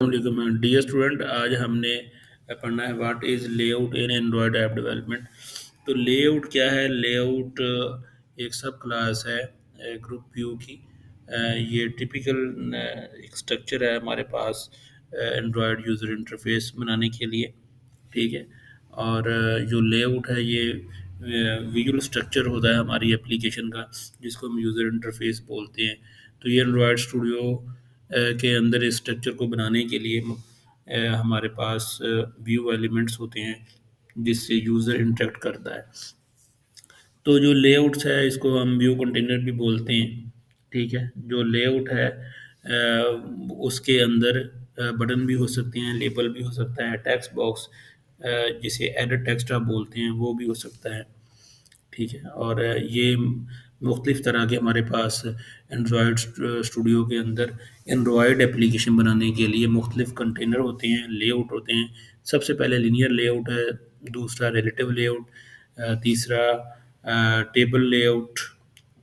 Dear student, आज हमने पढ़ना है what is layout in Android app development. तो लेआउट क्या है? लेआउट एक सब क्लास है ग्रुप व्यू की। ये टिपिकल एक स्ट्रक्चर है हमारे पास एंड्रॉयड यूज़र इंटरफेस बनाने के लिए। ठीक है। और जो लेआउट है ये विजुअल स्ट्रक्चर होता है हमारी एप्लीकेशन का, जिसको हम यूज़र इंटरफेस बोलते हैं। तो ये एंड्रॉयड स्टूडियो के अंदर इस स्ट्रक्चर को बनाने के लिए हमारे पास व्यू एलिमेंट्स होते हैं जिससे यूज़र इंटरेक्ट करता है। तो जो लेआउट्स है इसको हम व्यू कंटेनर भी बोलते हैं। ठीक है। जो लेआउट है उसके अंदर बटन भी हो सकते हैं, लेबल भी हो सकता है, टेक्स्ट बॉक्स जिसे एडिट टेक्स्ट आप बोलते हैं वो भी हो सकता है। ठीक है। और ये मुख्तलिफ़ तरह के हमारे पास एंड्रॉयड स्टूडियो के अंदर एंड्रॉयड एप्लीकेशन बनाने के लिए मुख्तलिफ़ कंटेनर होते हैं, लेआउट होते हैं। सबसे पहले लीनियर लेआउट है, दूसरा रिलेटिव लेआउट, तीसरा टेबल लेआउट,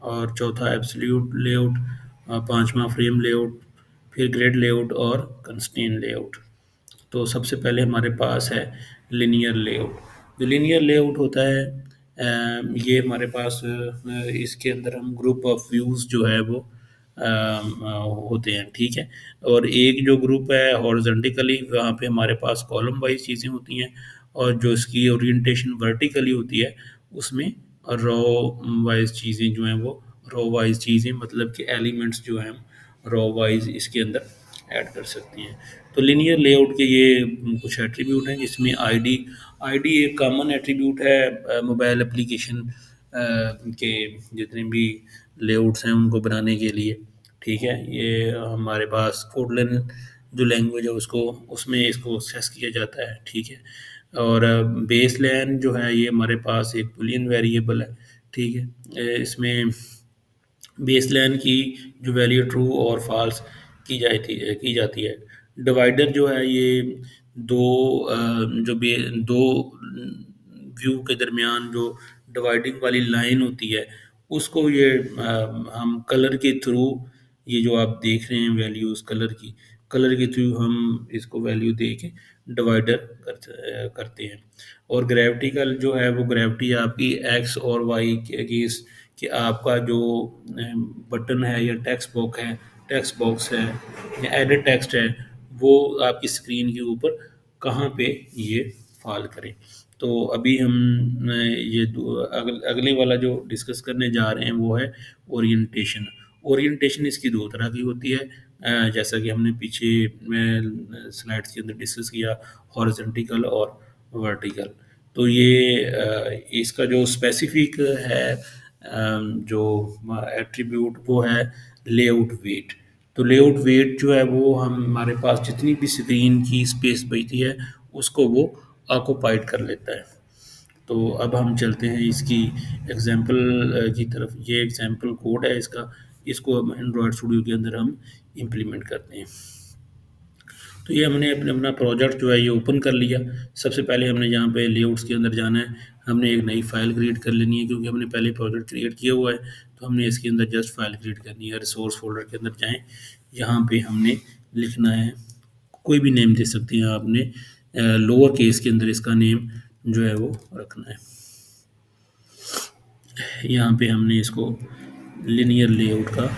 और चौथा एब्सोल्यूट लेआउट, पांचवा फ्रेम लेआउट, फिर ग्रिड लेआउट और कंस्ट्रेंट लेआउट। तो सबसे पहले हमारे पास है लिनियर लेआउट। जो लिनियर लेआउट होता है ये हमारे पास इसके अंदर हम ग्रुप ऑफ व्यूज़ जो है वो होते हैं। ठीक है। और एक जो ग्रुप है हॉरिजॉन्टली, वहाँ पे हमारे पास कॉलम वाइज चीज़ें होती हैं, और जो इसकी ओरिएंटेशन वर्टिकली होती है उसमें रो वाइज चीज़ें जो हैं वो रो वाइज चीज़ें, मतलब कि एलिमेंट्स जो हैं रो वाइज इसके अंदर ऐड कर सकती हैं। तो लिनियर लेआउट के ये कुछ एट्रीब्यूट हैं, जिसमें आईडी आईडी एक कॉमन एट्रीब्यूट है मोबाइल एप्लीकेशन के जितने भी लेआउट्स हैं उनको बनाने के लिए। ठीक है। ये हमारे पास कोडलेन जो लैंग्वेज है उसको उसमें इसको एक्सेस किया जाता है। ठीक है। और बेस लाइन जो है ये हमारे पास एक बुलियन वेरिएबल है। ठीक है। इसमें बेसलाइन की जो वैल्यू ट्रू और फॉल्स की जाती है। डिवाइडर जो है ये दो जो दो व्यू के दरमियान जो डिवाइडिंग वाली लाइन होती है उसको ये हम कलर के थ्रू, ये जो आप देख रहे हैं वैल्यूज़ कलर के थ्रू हम इसको वैल्यू दे के डिवाइडर करते हैं। और ग्रेविटी का जो है वो ग्रेविटी आपकी एक्स और वाई के अगेंस्ट, कि आपका जो बटन है या टेक्स्ट बॉक्स है या एडिट टेक्स्ट है वो आपकी स्क्रीन के ऊपर कहाँ पे ये फॉल करे। तो अभी हम अगले वाला जो डिस्कस करने जा रहे हैं वो है ओरिएंटेशन। ओरिएंटेशन इसकी दो तरह की होती है, जैसा कि हमने पीछे स्लाइड्स के अंदर डिस्कस किया, हॉरिजॉन्टल और वर्टिकल। तो ये इसका जो स्पेसिफिक है जो एट्रीब्यूट वो है लेआउट वेट। तो लेआउट वेट जो है वो हमारे पास जितनी भी स्क्रीन की स्पेस बचती है उसको वो ऑक्यूपाइड कर लेता है। तो अब हम चलते हैं इसकी एग्जांपल की तरफ। ये एग्जांपल कोड है इसका, इसको हम एंड्रॉयड स्टूडियो के अंदर हम इम्प्लीमेंट करते हैं। तो ये हमने अपना प्रोजेक्ट जो है ये ओपन कर लिया। सबसे पहले हमने यहाँ पे लेआउट्स के अंदर जाना है, हमने एक नई फाइल क्रिएट कर लेनी है, क्योंकि हमने पहले प्रोजेक्ट क्रिएट किया हुआ है। तो हमने इसके अंदर जस्ट फाइल क्रिएट करनी है। रिसोर्स फोल्डर के अंदर जाएं, यहाँ पे हमने लिखना है, कोई भी नेम दे सकते हैं आपने, लोअर केस के अंदर इसका नेम जो है वो रखना है। यहाँ पे हमने इसको लिनियर लेआउट का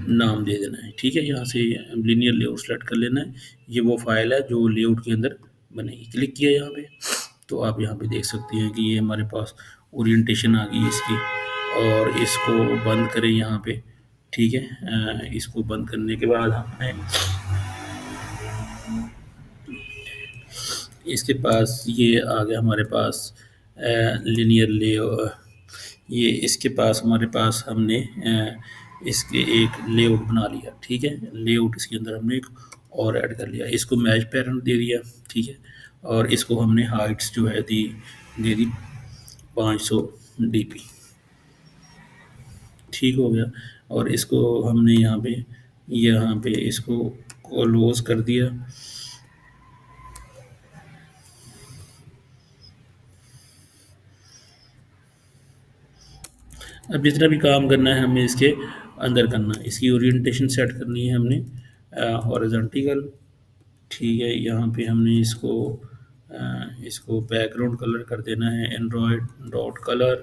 नाम दे देना है। ठीक है। यहाँ से लीनियर लेआउट सेलेक्ट कर लेना है। ये वो फाइल है जो लेआउट के अंदर बनेगी। क्लिक किया यहाँ पे, तो आप यहाँ पे देख सकते हैं कि ये हमारे पास ओरिएंटेशन आ गई इसकी। और इसको बंद करें यहाँ पे। ठीक है। इसको बंद करने के बाद हमने इसके पास ये आ गया हमारे पास लिनियर ले ये इसके पास हमारे पास हमने इसके एक लेआउट बना लिया। ठीक है। लेआउट इसके अंदर हमने एक और ऐड कर लिया, इसको मैच पैरेंट दे दिया। ठीक है। और इसको हमने हाइट्स जो है दे दी 500 dp। ठीक हो गया। और इसको हमने यहाँ पे इसको क्लोज कर दिया। अब जितना भी काम करना है हमें इसके अंदर करना है। इसकी ओरिएंटेशन सेट करनी है हमने हॉरिजॉन्टल, ठीक है, यहाँ पे हमने इसको बैकग्राउंड कलर कर देना है एंड्रॉयड डॉट कलर।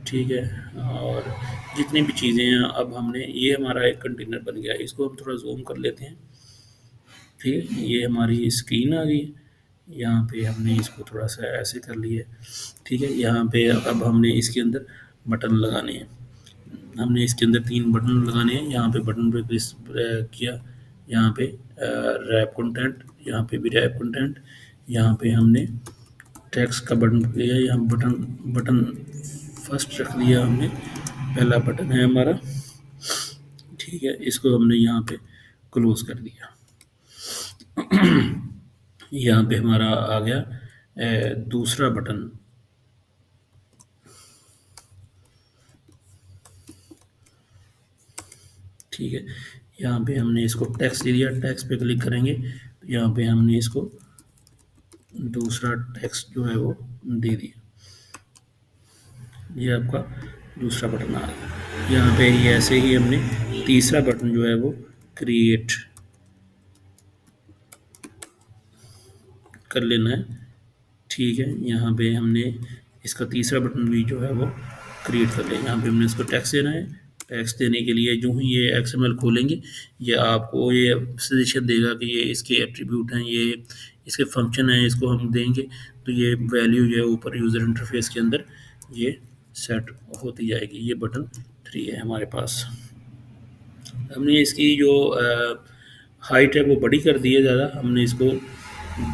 ठीक है, और जितनी भी चीज़ें हैं अब हमने ये हमारा एक कंटेनर बन गया है, इसको हम थोड़ा जूम कर लेते हैं। ठीक है, ये हमारी स्क्रीन आ गई। यहाँ पे हमने इसको थोड़ा सा ऐसे कर लिया। ठीक है, यहाँ पे अब हमने इसके अंदर बटन लगाने हैं। हमने इसके अंदर 3 बटन लगाने हैं। यहाँ पे बटन पे क्लिक किया, यहाँ पे रैप कंटेंट, यहाँ पे भी रैप कंटेंट, यहाँ पे हमने टेक्स्ट का बटन किया, यहाँ बटन बटन फर्स्ट रख दिया हमने, पहला बटन है हमारा। ठीक है, इसको हमने यहाँ पे क्लोज कर दिया। यहाँ पे हमारा आ गया दूसरा बटन। ठीक है, यहाँ पे हमने इसको टेक्स्ट दे दिया, टेक्स्ट पे क्लिक करेंगे तो यहाँ पे हमने इसको दूसरा टेक्स्ट जो है वो दे दिया। ये आपका दूसरा बटन आ गया। यहाँ पे ये ऐसे ही हमने तीसरा बटन जो है वो क्रिएट कर लेना है। ठीक है, यहाँ पे हमने इसका तीसरा बटन भी जो है वो क्रिएट कर लिया। यहाँ पे हमने इसको टैक्स देना है। टैक्स देने के लिए जो ही ये XML खोलेंगे, ये आपको ये सजेशन देगा कि ये इसके एट्रीब्यूट हैं, ये इसके फंक्शन हैं, इसको हम देंगे तो ये वैल्यू जो है ऊपर यूज़र इंटरफेस के अंदर ये सेट होती जाएगी। ये बटन 3 है हमारे पास। हमने इसकी जो हाइट है वो बड़ी कर दी है ज़्यादा, हमने इसको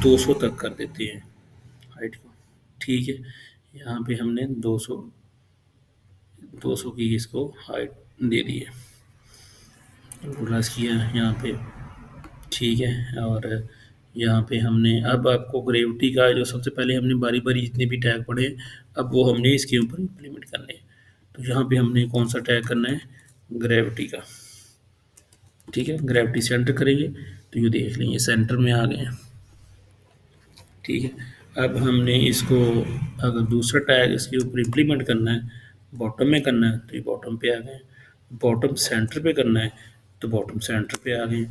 200 तक कर देते हैं हाइट को। ठीक है, यहाँ पे हमने 200 की इसको हाइट दे दी है, प्लस किया यहाँ पे। ठीक है, और यहाँ पे हमने अब आपको ग्रेविटी का जो सबसे पहले हमने बारी बारी जितने भी टैग पढ़े अब वो हमने इसके ऊपर इम्प्लीमेंट करने हैं। तो यहाँ पे हमने कौन सा टैग करना है, ग्रेविटी का। ठीक है, ग्रेविटी सेंटर करेंगे तो ये देख लेंगे सेंटर में आ गए हैं। ठीक है, अब हमने इसको अगर दूसरा टैग इसके ऊपर इम्प्लीमेंट करना है, बॉटम में करना है तो ये बॉटम पे आ गए, बॉटम सेंटर पे करना है तो बॉटम सेंटर पे आ गए।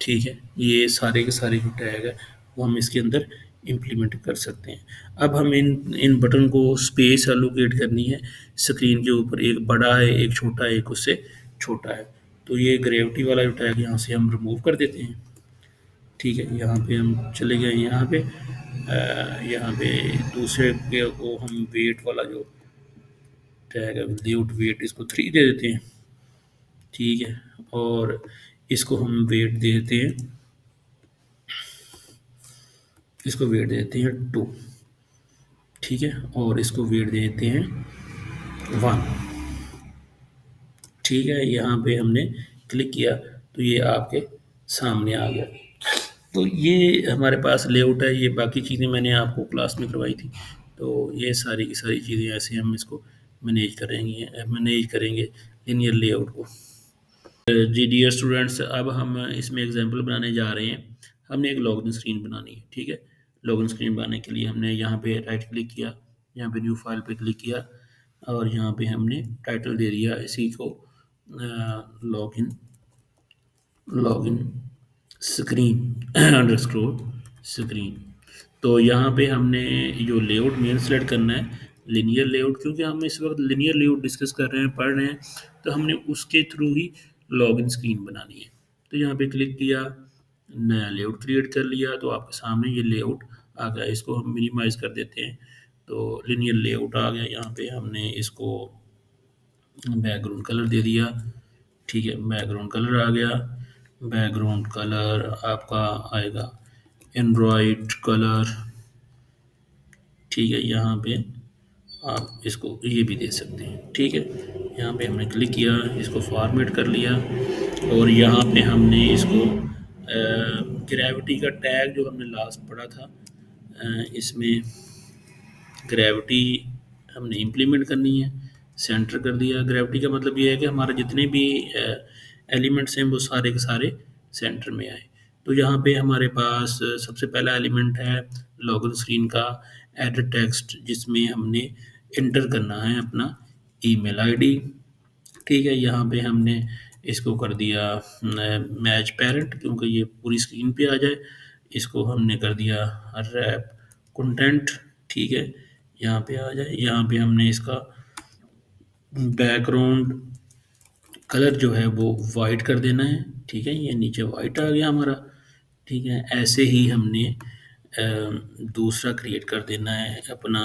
ठीक है, ये सारे के सारे जो टैग है वो हम इसके अंदर इम्प्लीमेंट कर सकते हैं। अब हम इन इन बटन को स्पेस एलोकेट करनी है स्क्रीन के ऊपर, एक बड़ा है एक छोटा है एक उससे छोटा है। तो ये ग्रेविटी वाला जो टैग यहाँ से हम रिमूव कर देते हैं। ठीक है, यहाँ पे हम चले गए, यहाँ पे दूसरे के को हम वेट वाला जो टैग है लेआउट वेट, इसको 3 दे देते हैं। ठीक है, और इसको हम वेट दे देते हैं, इसको वेट दे देते हैं 2। ठीक है, और इसको वेट दे देते हैं 1। ठीक है, यहाँ पे हमने क्लिक किया तो ये आपके सामने आ गया। तो ये हमारे पास लेआउट है, ये बाकी चीज़ें मैंने आपको क्लास में करवाई थी। तो ये सारी की सारी चीज़ें ऐसे हम इसको मैनेज करेंगे लिनियर लेआउट को। जी डियर स्टूडेंट्स, अब हम इसमें एग्जांपल बनाने जा रहे हैं। हमने एक लॉगिन स्क्रीन बनानी है। ठीक है, लॉगिन स्क्रीन बनाने के लिए हमने यहाँ पे राइट क्लिक किया, यहाँ पे न्यू फाइल पे क्लिक किया और यहाँ पे हमने टाइटल दे दिया इसी को login login screen underscore screen. तो यहाँ पे हमने जो लेआउट मेन सेलेक्ट करना है लिनियर लेआउट, क्योंकि हम इस वक्त लिनियर लेआउट डिस्कस कर रहे हैं, पढ़ रहे हैं, तो हमने उसके थ्रू ही लॉगिन स्क्रीन बनानी है। तो यहाँ पे क्लिक किया, नया लेआउट क्रिएट कर लिया, तो आपके सामने ये लेआउट आ गया। इसको हम मिनिमाइज कर देते हैं तो लिनियर लेआउट आ गया। यहाँ पे हमने इसको बैकग्राउंड कलर दे दिया। ठीक है, बैकग्राउंड कलर आ गया। बैकग्राउंड कलर आपका आएगा एंड्रॉयड कलर। ठीक है, यहाँ पे आप इसको ये भी दे सकते हैं। ठीक है, यहाँ पे हमने क्लिक किया, इसको फॉर्मेट कर लिया और यहाँ पे हमने इसको ग्रेविटी का टैग जो हमने लास्ट पढ़ा था, इसमें ग्रेविटी हमने इम्प्लीमेंट करनी है, सेंटर कर दिया। ग्रेविटी का मतलब ये है कि हमारे जितने भी एलिमेंट्स हैं वो सारे के सारे सेंटर में आए। तो यहाँ पे हमारे पास सबसे पहला एलिमेंट है लॉगिन स्क्रीन का एडिट टेक्स्ट, जिसमें हमने इंटर करना है अपना ईमेल आईडी। ठीक है, यहाँ पे हमने इसको कर दिया मैच पेरेंट, क्योंकि ये पूरी स्क्रीन पे आ जाए। इसको हमने कर दिया रैप कंटेंट, ठीक है, यहाँ पे आ जाए। यहाँ पे हमने इसका बैकग्राउंड कलर जो है वो वाइट कर देना है, ठीक है, ये नीचे वाइट आ गया हमारा, ठीक है। ऐसे ही हमने दूसरा क्रिएट कर देना है अपना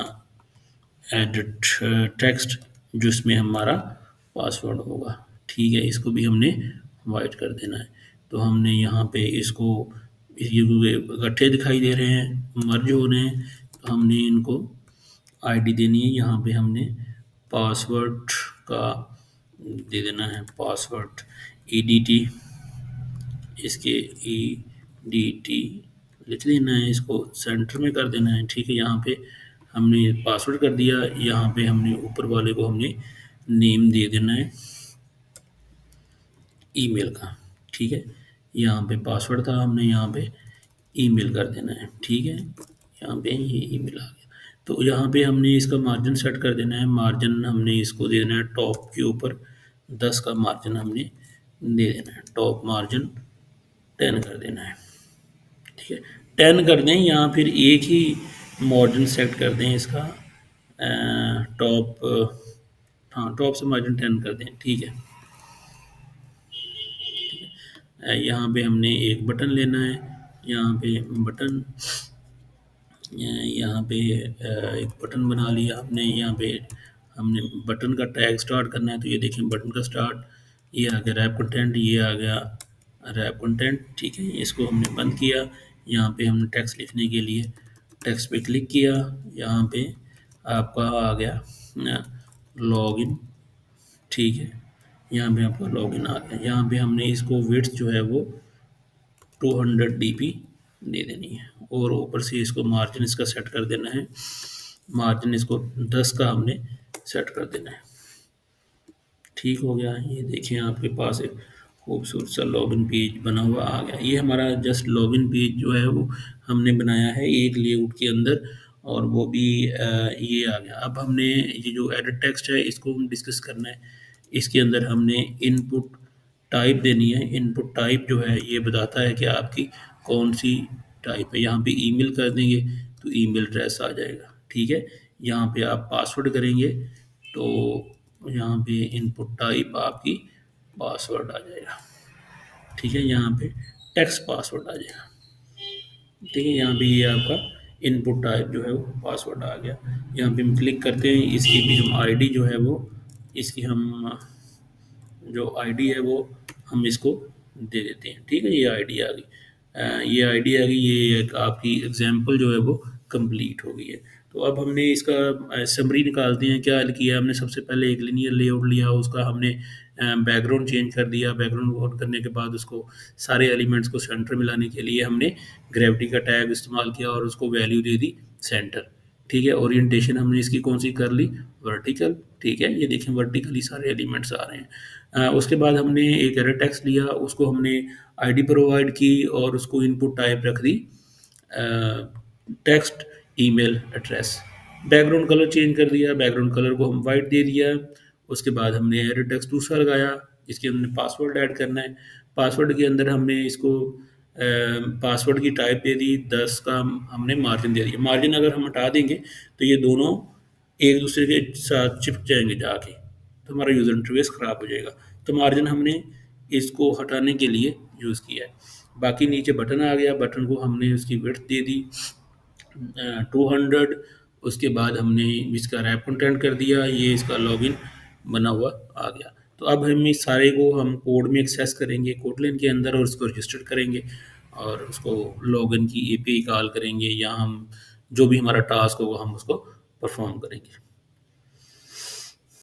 एडिट टेक्स्ट, जिसमें हमारा पासवर्ड होगा, ठीक है। इसको भी हमने वाइट कर देना है। तो हमने यहाँ पे इसको, ये इकट्ठे दिखाई दे रहे हैं, मर्ज हो रहे हैं, तो हमने इनको आईडी देनी है। यहाँ पे हमने पासवर्ड का दे देना है, पासवर्ड EDT, इसके EDT लिख लेना है, इसको सेंटर में कर देना है, ठीक है। यहाँ पे हमने पासवर्ड कर दिया। यहाँ पे हमने ऊपर वाले को हमने नेम दे देना है ईमेल का, ठीक है। यहाँ पे पासवर्ड था, हमने यहाँ पे ईमेल कर देना है, ठीक है। यहाँ पे ये ईमेल आ गया। तो यहाँ पे हमने इसका मार्जिन सेट कर देना है। मार्जिन हमने इसको दे देना है टॉप के ऊपर 10 का मार्जिन हमने दे देना है। टॉप मार्जिन 10 कर देना है, ठीक है। 10 कर दें, या फिर एक ही मार्जिन सेट कर दें इसका, टॉप, हाँ, टॉप से मार्जिन 10 कर दें, ठीक है। यहाँ पे हमने एक बटन लेना है, यहाँ पे बटन, यहाँ पे एक बटन बना लिया हमने। यहाँ पे हमने बटन का टैग स्टार्ट करना है, तो ये देखें बटन का स्टार्ट, ये आ गया रैप कंटेंट, ये आ गया रैप कंटेंट, ठीक है। इसको हमने बंद किया। यहाँ पे हमने टेक्स्ट लिखने के लिए टेक्स्ट पे क्लिक किया। यहाँ पे आपका आ गया लॉगिन, ठीक है। यहाँ पे आपका लॉगिन आ गया। यहाँ पे हमने इसको विड्थ जो है वो 200 dp दे देनी है, और ऊपर से इसको मार्जिन इसका सेट कर देना है। मार्जिन इसको 10 का हमने सेट कर देना है, ठीक हो गया। ये देखें आपके पास एक खूबसूरत सा लॉगिन पेज बना हुआ आ गया। ये हमारा जस्ट लॉगिन पेज जो है वो हमने बनाया है एक लेआउट के अंदर, और वो भी ये आ गया। अब हमने ये जो एडिट टेक्स्ट है इसको हम डिस्कस करना है। इसके अंदर हमने इनपुट टाइप देनी है। इनपुट टाइप जो है ये बताता है कि आपकी कौन सी टाइप है। यहाँ पे ईमेल कर देंगे तो ईमेल एड्रेस आ जाएगा, ठीक है। यहाँ पे आप पासवर्ड करेंगे तो यहाँ पे इनपुट टाइप आपकी पासवर्ड आ जाएगा, ठीक है। यहाँ पे टेक्स्ट पासवर्ड आ जाएगा, ठीक है। यहाँ पे ये आपका इनपुट टाइप जो है वो पासवर्ड आ गया। यहाँ पे हम क्लिक करते हैं, इसकी भी हम आईडी जो है वो, इसकी हम जो आईडी है वो हम इसको दे देते हैं, ठीक है। ये आईडी आ गई, ये आईडी आ गई। ये एक आपकी एग्जांपल जो है वो कंप्लीट हो गई है। तो अब हमने इसका समरी निकालते हैं। क्या किया हमने, सबसे पहले एक लीनियर लेआउट लिया, उसका हमने बैकग्राउंड चेंज कर दिया। बैकग्राउंड ऑन करने के बाद उसको सारे एलिमेंट्स को सेंटर में लाने के लिए हमने ग्रेविटी का टैग इस्तेमाल किया और उसको वैल्यू दे दी सेंटर, ठीक है। ओरिएंटेशन हमने इसकी कौन सी कर ली, वर्टिकल, ठीक है। ये देखें वर्टिकली सारे एलिमेंट्स आ रहे हैं। उसके बाद हमने एक एरर टेक्स्ट लिया, उसको हमने आईडी प्रोवाइड की और उसको इनपुट टाइप रख दी text email address. Background colour change कर दिया, बैकग्राउंड कलर को हम वाइट दे दिया। उसके बाद हमने एरर टेक्स्ट दूसरा लगाया, इसके हमने पासवर्ड ऐड करना है। पासवर्ड के अंदर हमने इसको पासवर्ड की टाइप दे दी, 10 का हमने मार्जिन दे दिया। मार्जिन अगर हम हटा देंगे तो ये दोनों एक दूसरे के साथ चिपक जाएंगे जाके, तो हमारा यूज़र इंटरफेस ख़राब हो जाएगा। तो मार्जिन हमने इसको हटाने के लिए यूज़ किया है। बाकी नीचे बटन आ गया, बटन को हमने उसकी विड्थ दे दी 200। उसके बाद हमने इसका रैप कंटेंट कर दिया, ये इसका लॉगिन बना हुआ आ गया। तो अब हम इस सारे को हम कोड में एक्सेस करेंगे कोटलिन के अंदर, और उसको रजिस्टर करेंगे और उसको लॉगिन की एपीआई कॉल करेंगे, या हम जो भी हमारा टास्क होगा हम उसको परफॉर्म करेंगे।